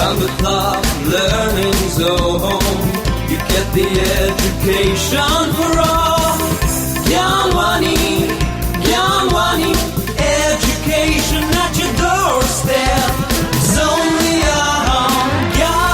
round the clock, learning so home. You get the education for all. Gyanwani, education at your doorstep. It's only Gyanwani.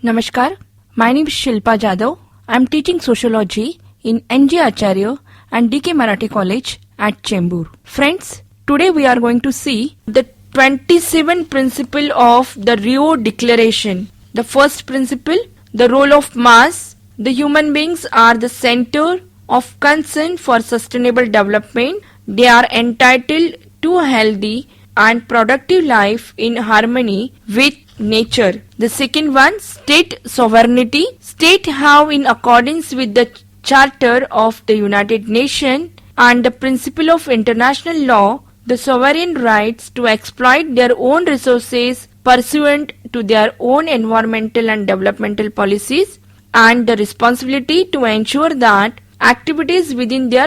Namaskar, my name is Shilpa Jadhav. I am teaching sociology in NG Acharya and DK Marathi College at Chembur. Friends, today we are going to see the 27 principle of the Rio Declaration. The first principle, the role of mass. The human beings are the center of concern for sustainable development. They are entitled to a healthy and productive life in harmony with nature. The second one, state sovereignty. State have, in accordance with the Charter of the United Nations and the principle of international law, the sovereign rights to exploit their own resources pursuant to their own environmental and developmental policies, and the responsibility to ensure that activities within their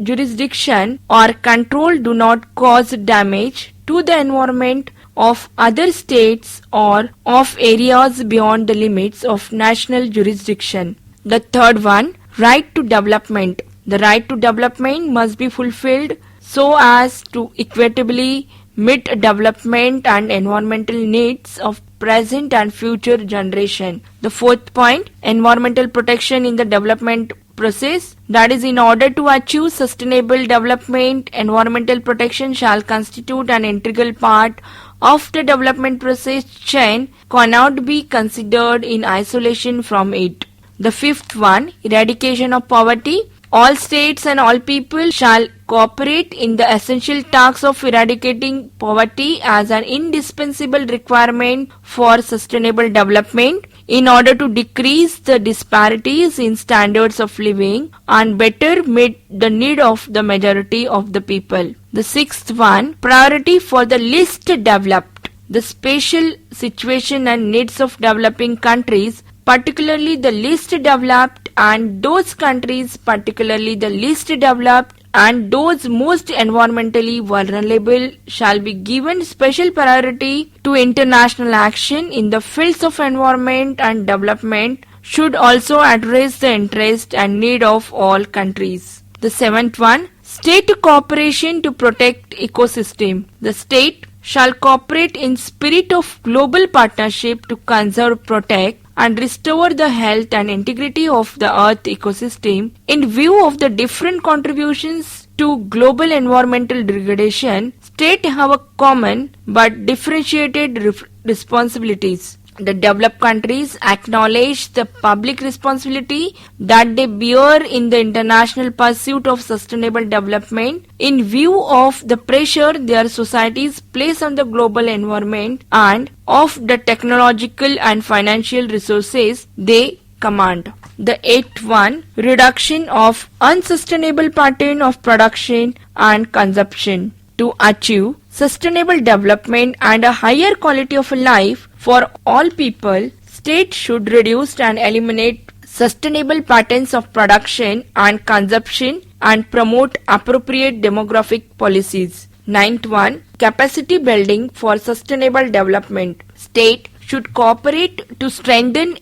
jurisdiction or control do not cause damage to the environment of other states or of areas beyond the limits of national jurisdiction. The third one, right to development. The right to development must be fulfilled so as to equitably meet development and environmental needs of present and future generation. The fourth point, environmental protection in the development process. That is, in order to achieve sustainable development, environmental protection shall constitute an integral part of the development process chain, cannot be considered in isolation from it. The fifth one, eradication of poverty. All states and all people shall cooperate in the essential tasks of eradicating poverty as an indispensable requirement for sustainable development in order to decrease the disparities in standards of living and better meet the need of the majority of the people. The sixth one, priority for the least developed. The special situation and needs of developing countries, particularly the least developed, and those countries, particularly the least developed and those most environmentally vulnerable, shall be given special priority to international action in the fields of environment and development, should also address the interest and need of all countries. The seventh one, state cooperation to protect ecosystem. The state shall cooperate in spirit of global partnership to conserve, protect, and restore the health and integrity of the earth ecosystem in view of the different contributions to global environmental degradation. States have a common but differentiated responsibilities. The developed countries acknowledge the public responsibility that they bear in the international pursuit of sustainable development in view of the pressure their societies place on the global environment and of the technological and financial resources they command. The eighth one, reduction of unsustainable pattern of production and consumption. To achieve sustainable development and a higher quality of life for all people, states should reduce and eliminate sustainable patterns of production and consumption and promote appropriate demographic policies. Ninth one, capacity building for sustainable development. State should cooperate to strengthen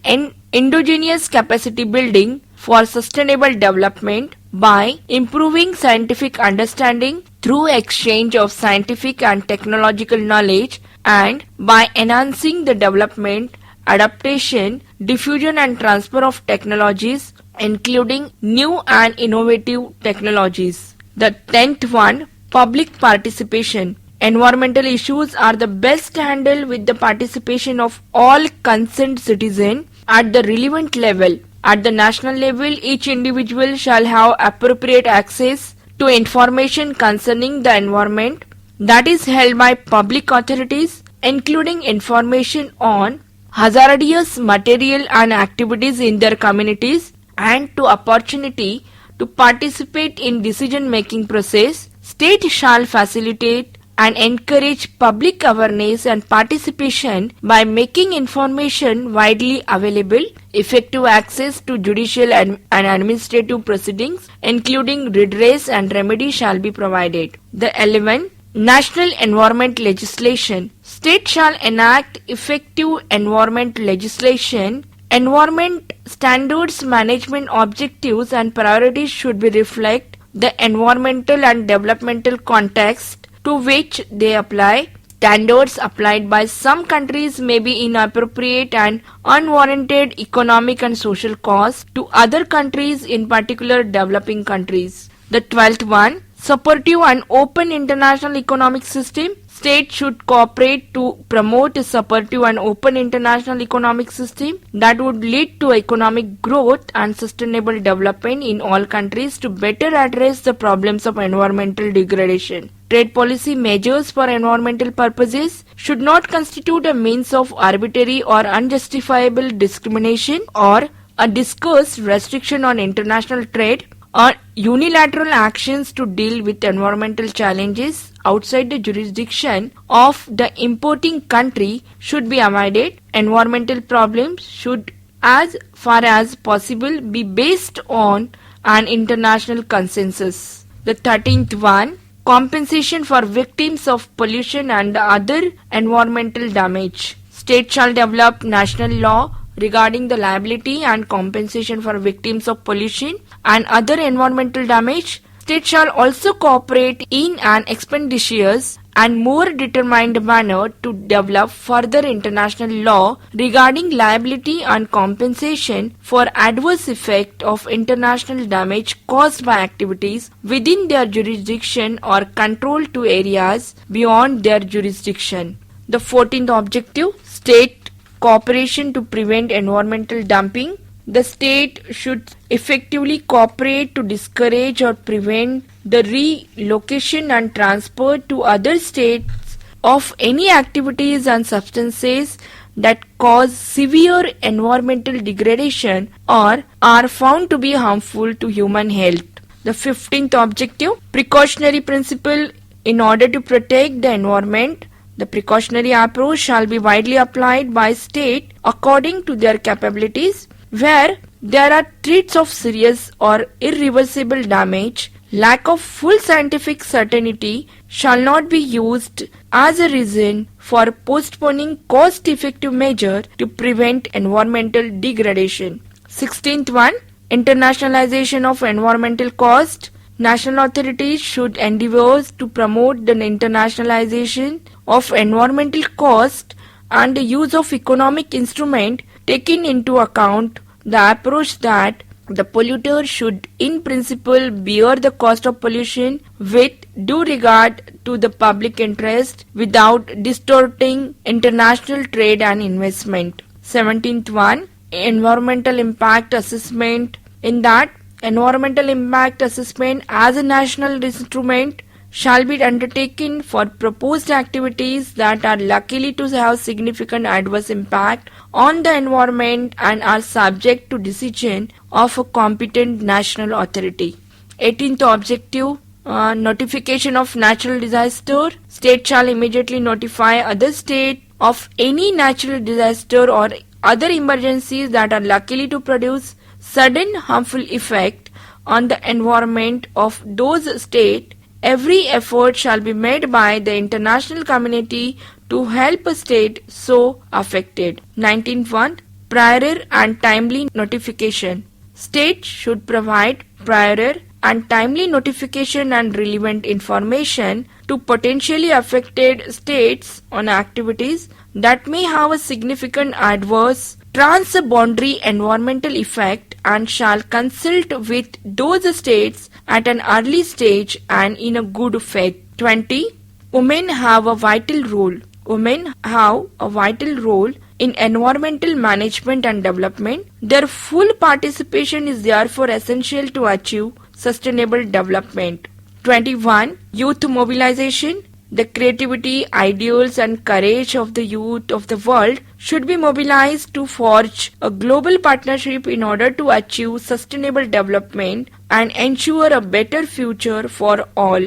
endogenous capacity building for sustainable development by improving scientific understanding through exchange of scientific and technological knowledge, and by enhancing the development, adaptation, diffusion and transfer of technologies, including new and innovative technologies. The 10th one, public participation. Environmental issues are the best handled with the participation of all concerned citizens at the relevant level. At the national level, each individual shall have appropriate access to information concerning the environment that is held by public authorities, including information on hazardous material and activities in their communities, and to opportunity to participate in decision-making process. State shall facilitate and encourage public awareness and participation by making information widely available, effective access to judicial and administrative proceedings, including redress and remedy shall be provided. The 11th, National environment legislation. State shall enact effective environment legislation. Environment standards, management objectives and priorities should be reflect the environmental and developmental context to which they apply. Standards applied by some countries may be inappropriate and unwarranted economic and social costs to other countries, in particular developing countries. The 12th one, supportive and open international economic system. States should cooperate to promote a supportive and open international economic system that would lead to economic growth and sustainable development in all countries to better address the problems of environmental degradation. Trade policy measures for environmental purposes should not constitute a means of arbitrary or unjustifiable discrimination or a discussed restriction on international trade or unilateral actions to deal with environmental challenges outside the jurisdiction of the importing country should be avoided. Environmental problems should, as far as possible, be based on an international consensus. The 13th one, compensation for victims of pollution and other environmental damage. State shall develop national law regarding the liability and compensation for victims of pollution and other environmental damage. States shall also cooperate in an expeditious and more determined manner to develop further international law regarding liability and compensation for adverse effect of international damage caused by activities within their jurisdiction or control to areas beyond their jurisdiction. The 14th objective, state cooperation to prevent environmental dumping. The state should effectively cooperate to discourage or prevent the relocation and transfer to other states of any activities and substances that cause severe environmental degradation or are found to be harmful to human health. The 15th objective, precautionary principle. In order to protect the environment, the precautionary approach shall be widely applied by state according to their capabilities. Where there are threats of serious or irreversible damage, lack of full scientific certainty shall not be used as a reason for postponing cost-effective measures to prevent environmental degradation. 16th one, internationalization of environmental cost. National authorities should endeavor to promote the internationalization of environmental cost and the use of economic instrument taking into account the approach that the polluter should in principle bear the cost of pollution with due regard to the public interest without distorting international trade and investment. 17th one, environmental impact assessment. In that, environmental impact assessment as a national instrument shall be undertaken for proposed activities that are likely to have significant adverse impact on the environment and are subject to decision of a competent national authority. 18th objective, notification of natural disaster. State shall immediately notify other state of any natural disaster or other emergencies that are likely to produce sudden harmful effect on the environment of those states. Every effort shall be made by the international community to help a state so affected. 19th one, prior and timely notification. States should provide prior and timely notification and relevant information to potentially affected states on activities that may have a significant adverse transboundary environmental effect and shall consult with those states at an early stage and in a good faith. 20. Women have a vital role. Women have a vital role in environmental management and development. Their full participation is therefore essential to achieve sustainable development. 21. Youth mobilization. The creativity, ideals and courage of the youth of the world should be mobilized to forge a global partnership in order to achieve sustainable development and ensure a better future for all.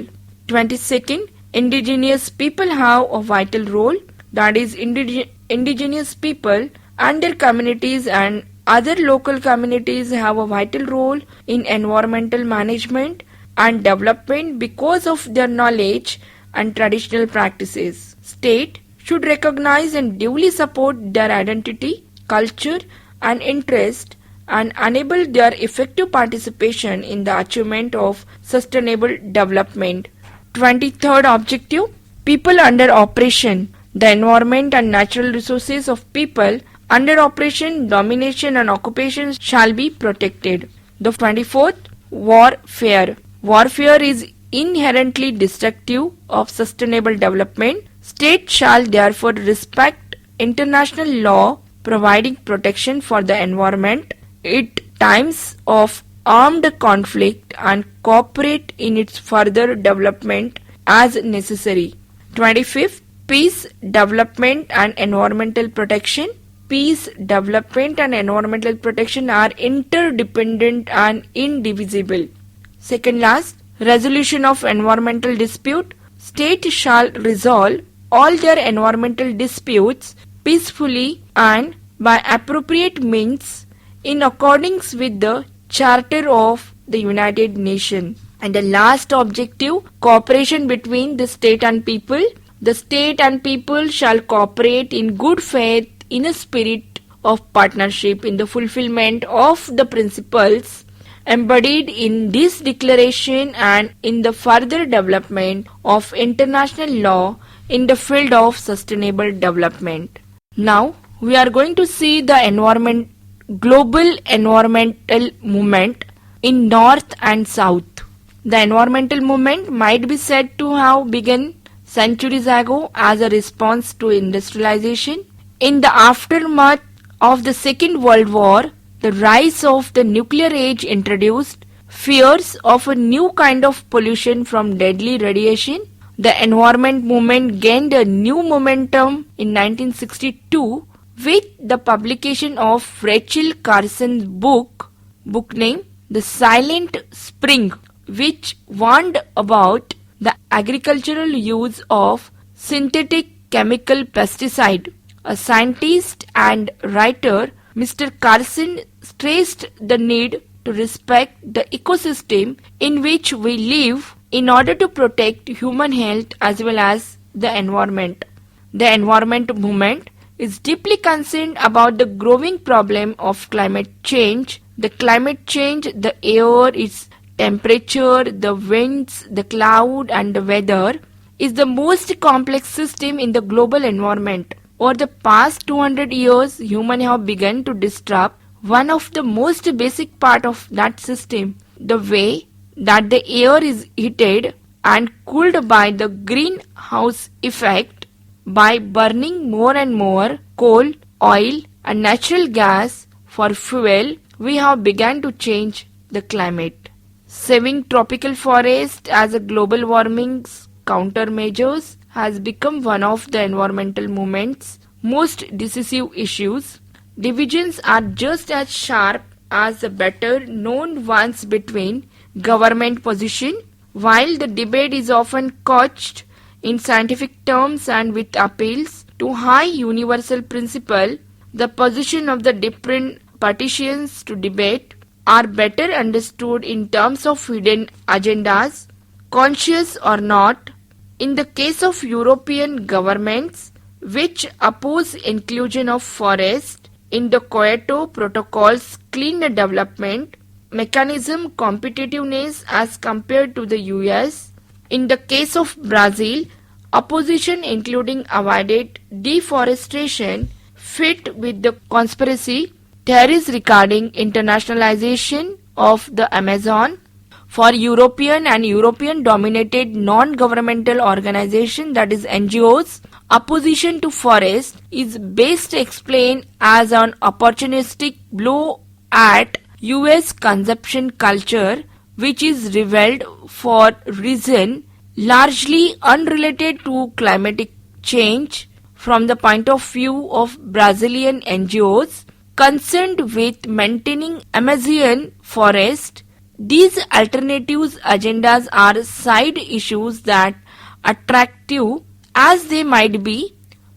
22nd, indigenous people have a vital role. That is, indigenous people and their communities and other local communities have a vital role in environmental management and development because of their knowledge and traditional practices. State should recognize and duly support their identity, culture and interest and enable their effective participation in the achievement of sustainable development. 23rd objective, people under operation. The environment and natural resources of people under operation, domination and occupation shall be protected. The 24th, warfare. Warfare is inherently destructive of sustainable development. State shall therefore respect international law providing protection for the environment at times of armed conflict and cooperate in its further development as necessary. 25th, peace, development and environmental protection. Peace, development and environmental protection are interdependent and indivisible. Second last, resolution of environmental dispute. State shall resolve all their environmental disputes peacefully and by appropriate means in accordance with the Charter of the United Nations. And the last objective, cooperation between the state and people. The state and people shall cooperate in good faith in a spirit of partnership in the fulfillment of the principles embodied in this declaration and in the further development of international law in the field of sustainable development. Now we are going to see the global environmental movement in North and South. The environmental movement might be said to have begun centuries ago as a response to industrialization. In the aftermath of the Second World War, the rise of the nuclear age introduced fears of a new kind of pollution from deadly radiation. The environment movement gained a new momentum in 1962 with the publication of Rachel Carson's book name The Silent Spring, which warned about the agricultural use of synthetic chemical pesticide. A scientist and writer, Mr. Carson stressed the need to respect the ecosystem in which we live in order to protect human health as well as the environment. The environment movement is deeply concerned about the growing problem of climate change. The climate change, the air, its temperature, the winds, the cloud and the weather is the most complex system in the global environment. Over the past 200 years, humans have begun to disrupt one of the most basic part of that system, the way that the air is heated and cooled by the greenhouse effect. By burning more and more coal, oil and natural gas for fuel, we have begun to change the climate. Saving tropical forests as a global warming's countermeasures has become one of the environmental movement's most decisive issues. Divisions are just as sharp as the better known ones between government position. While the debate is often couched in scientific terms and with appeals to high universal principle, the position of the different participants to debate are better understood in terms of hidden agendas, conscious or not. In the case of European governments which oppose inclusion of forest in the Kyoto Protocol's clean development mechanism competitiveness as compared to the US. In the case of Brazil, opposition including avoided deforestation fit with the conspiracy theories regarding internationalization of the Amazon. For European and European dominated non-governmental organizations, that is NGOs, opposition to forest is best explained as an opportunistic blow at US consumption culture, which is revealed for reason largely unrelated to climatic change. From the point of view of Brazilian NGOs concerned with maintaining Amazonian forest, these alternatives agendas are side issues that, attractive as they might be,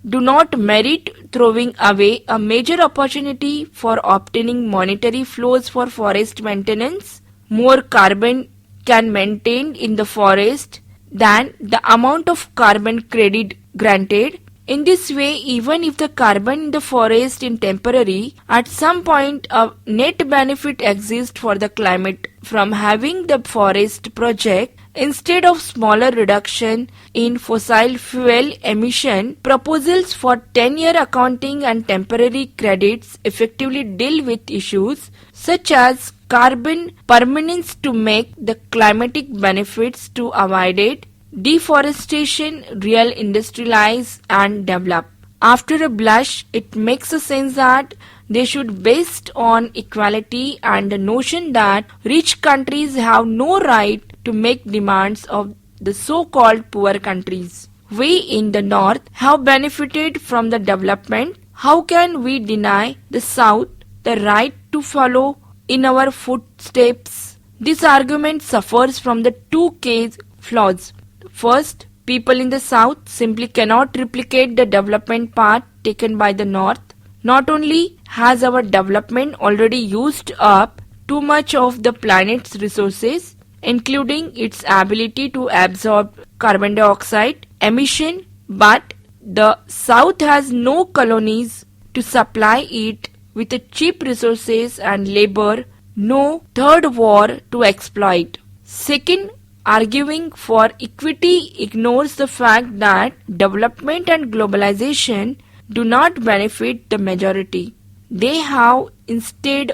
do not merit throwing away a major opportunity for obtaining monetary flows for forest maintenance. More carbon can maintained in the forest than the amount of carbon credit granted. In this way, even if the carbon in the forest is temporary, at some point a net benefit exists for the climate from having the forest project. Instead of smaller reduction in fossil fuel emission, proposals for 10-year accounting and temporary credits effectively deal with issues such as carbon permanence to make the climatic benefits to avoid it, deforestation, real industrialize and develop. After a blush, it makes a sense that they should based on equality and the notion that rich countries have no right to make demands of the so-called poor countries. We in the North have benefited from the development. How can we deny the South the right to follow in our footsteps? This argument suffers from the two case flaws. First, people in the South simply cannot replicate the development path taken by the North. Not only has our development already used up too much of the planet's resources, including its ability to absorb carbon dioxide emission, but the South has no colonies to supply it with cheap resources and labor, no third war to exploit. Second, arguing for equity ignores the fact that development and globalization do not benefit the majority. They have instead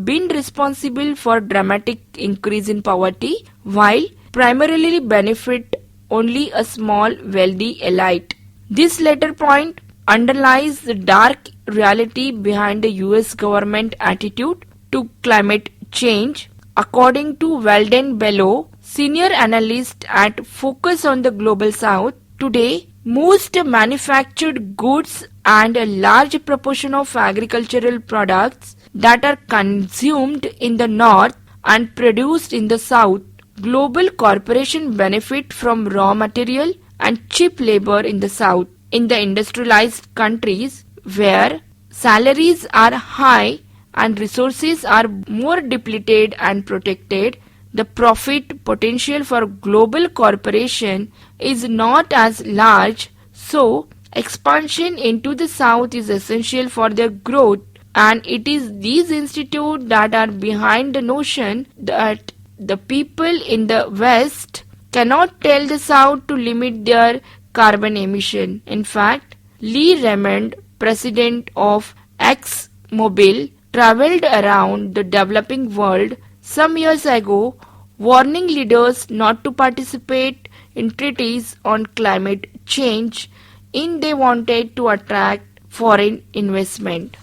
been responsible for dramatic increase in poverty, while primarily benefit only a small wealthy elite. This latter point underlies the dark reality behind the US government attitude to climate change. According to Weldon Bellow, senior analyst at Focus on the Global South, today most manufactured goods and a large proportion of agricultural products that are consumed in the North and produced in the South, global corporations benefit from raw material and cheap labor in the South. In the industrialized countries where salaries are high and resources are more depleted and protected, the profit potential for global corporation is not as large, so expansion into the South is essential for their growth, and it is these institutes that are behind the notion that the people in the West cannot tell the South to limit their carbon emission. In fact, Lee Raymond, president of ExxonMobil, traveled around the developing world some years ago, warning leaders not to participate in treaties on climate change if they wanted to attract foreign investment.